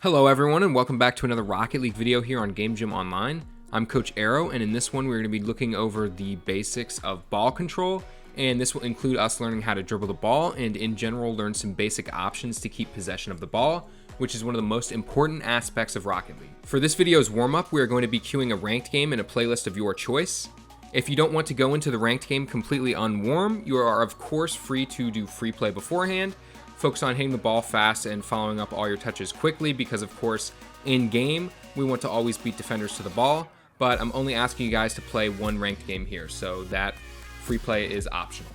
Hello everyone and welcome back to another Rocket League video here on Game Gym Online. I'm Coach Aero, and in this one we're going to be looking over the basics of ball control, and this will include us learning how to dribble the ball and in general learn some basic options to keep possession of the ball, which is one of the most important aspects of Rocket League. For this video's warm-up, we are going to be queuing a ranked game in a playlist of your choice. If you don't want to go into the ranked game completely unwarm, you are of course free to do free play beforehand. Focus on hitting the ball fast and following up all your touches quickly because, of course, in game, we want to always beat defenders to the ball, but I'm only asking you guys to play one ranked game here, so that free play is optional.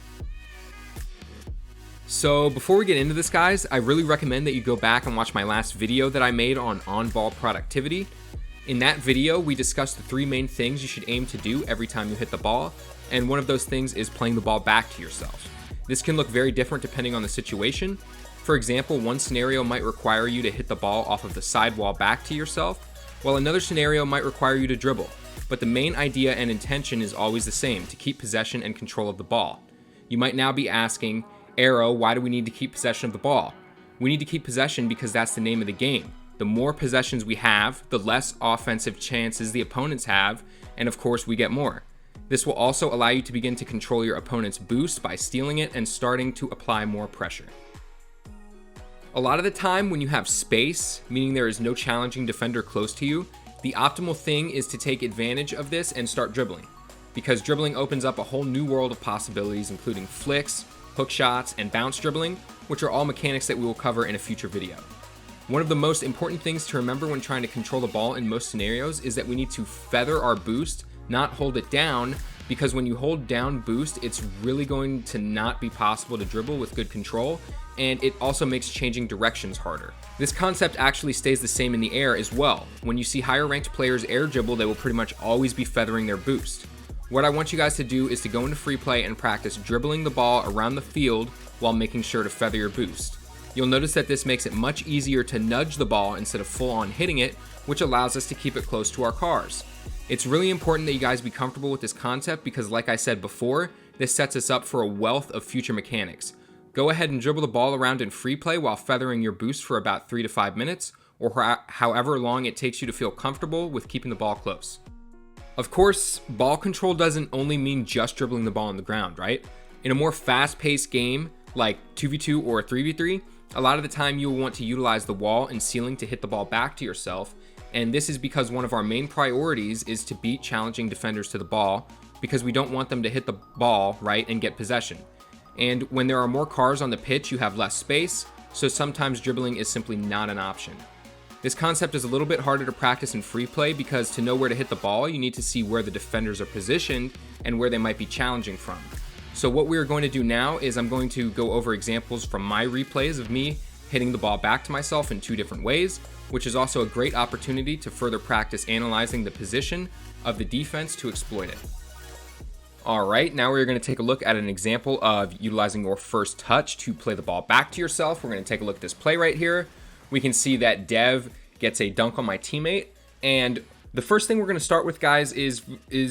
So before we get into this, guys, I really recommend that you go back and watch my last video that I made on ball productivity. In that video, we discussed the three main things you should aim to do every time you hit the ball, and one of those things is playing the ball back to yourself. This can look very different depending on the situation. For example, one scenario might require you to hit the ball off of the sidewall back to yourself, while another scenario might require you to dribble. But the main idea and intention is always the same, to keep possession and control of the ball. You might now be asking, Aero, why do we need to keep possession of the ball? We need to keep possession because that's the name of the game. The more possessions we have, the less offensive chances the opponents have, and of course we get more. This will also allow you to begin to control your opponent's boost by stealing it and starting to apply more pressure. A lot of the time when you have space, meaning there is no challenging defender close to you, the optimal thing is to take advantage of this and start dribbling, because dribbling opens up a whole new world of possibilities, including flicks, hook shots, and bounce dribbling, which are all mechanics that we will cover in a future video. One of the most important things to remember when trying to control the ball in most scenarios is that we need to feather our boost, not hold it down, because when you hold down boost, it's really going to not be possible to dribble with good control, and it also makes changing directions harder. This concept actually stays the same in the air as well. When you see higher ranked players air dribble, they will pretty much always be feathering their boost. What I want you guys to do is to go into free play and practice dribbling the ball around the field while making sure to feather your boost. You'll notice that this makes it much easier to nudge the ball instead of full on hitting it, which allows us to keep it close to our cars. It's really important that you guys be comfortable with this concept because, like I said before, this sets us up for a wealth of future mechanics. Go ahead and dribble the ball around in free play while feathering your boost for about 3 to 5 minutes, or however long it takes you to feel comfortable with keeping the ball close. Of course, ball control doesn't only mean just dribbling the ball on the ground, right? In a more fast-paced game like 2v2 or 3v3, a lot of the time you will want to utilize the wall and ceiling to hit the ball back to yourself, and this is because one of our main priorities is to beat challenging defenders to the ball, because we don't want them to hit the ball, right, and get possession. And when there are more cars on the pitch, you have less space, so sometimes dribbling is simply not an option. This concept is a little bit harder to practice in free play because to know where to hit the ball, you need to see where the defenders are positioned and where they might be challenging from. So what we are going to do now is I'm going to go over examples from my replays of me hitting the ball back to myself in 2 different ways, which is also a great opportunity to further practice analyzing the position of the defense to exploit it. Alright, now we're going to take a look at an example of utilizing your first touch to play the ball back to yourself. We're going to take a look at this play right here. We can see that Dev gets a dunk on my teammate, and the first thing we're going to start with, guys, is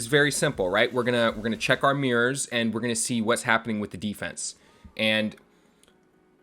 very simple, right? We're gonna check our mirrors and we're going to see what's happening with the defense. And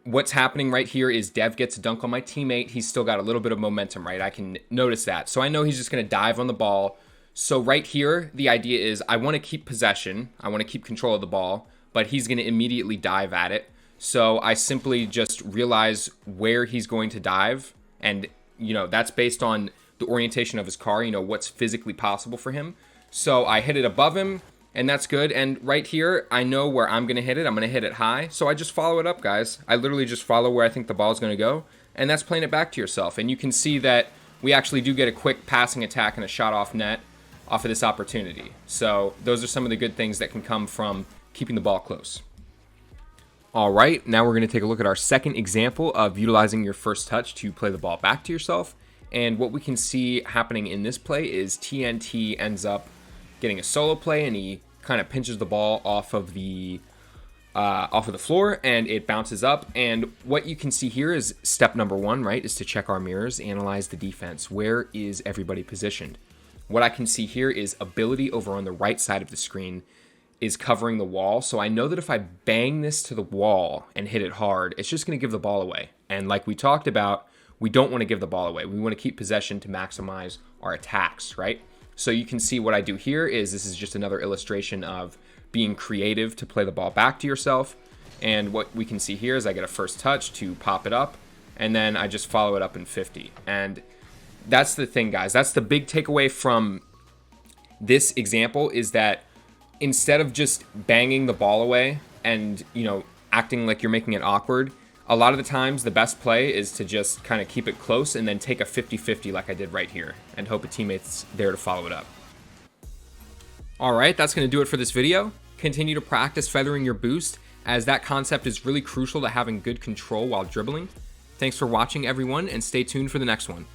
what's happening right here is Dev gets a dunk on my teammate. He's still got a little bit of momentum, right? I can notice that. So I know he's just going to dive on the ball. So right here, the idea is I want to keep possession. I want to keep control of the ball, but he's going to immediately dive at it. So I simply just realize where he's going to dive. And, that's based on the orientation of his car, what's physically possible for him. So I hit it above him, and that's good. And right here, I know where I'm going to hit it. I'm going to hit it high. So I just follow it up, guys. I literally just follow where I think the ball is going to go. And that's playing it back to yourself. And you can see that we actually do get a quick passing attack and a shot off net off of this opportunity. So those are some of the good things that can come from keeping the ball close. All right, now we're going to take a look at our second example of utilizing your first touch to play the ball back to yourself. And what we can see happening in this play is TNT ends up getting a solo play, and he kind of pinches the ball off of the floor, and it bounces up. And what you can see here is step number 1, right, is to check our mirrors, analyze the defense. Where is everybody positioned? What I can see here is ability over on the right side of the screen is covering the wall. So I know that if I bang this to the wall and hit it hard, it's just going to give the ball away. And like we talked about, we don't want to give the ball away. We want to keep possession to maximize our attacks, right? So you can see what I do here is this is just another illustration of being creative to play the ball back to yourself. And what we can see here is I get a first touch to pop it up, and then I just follow it up in 50. And that's the thing, guys. That's the big takeaway from this example, is that instead of just banging the ball away and, acting like you're making it awkward, a lot of the times the best play is to just kind of keep it close and then take a 50-50 like I did right here and hope a teammate's there to follow it up. All right, that's going to do it for this video. Continue to practice feathering your boost, as that concept is really crucial to having good control while dribbling. Thanks for watching, everyone, and stay tuned for the next one.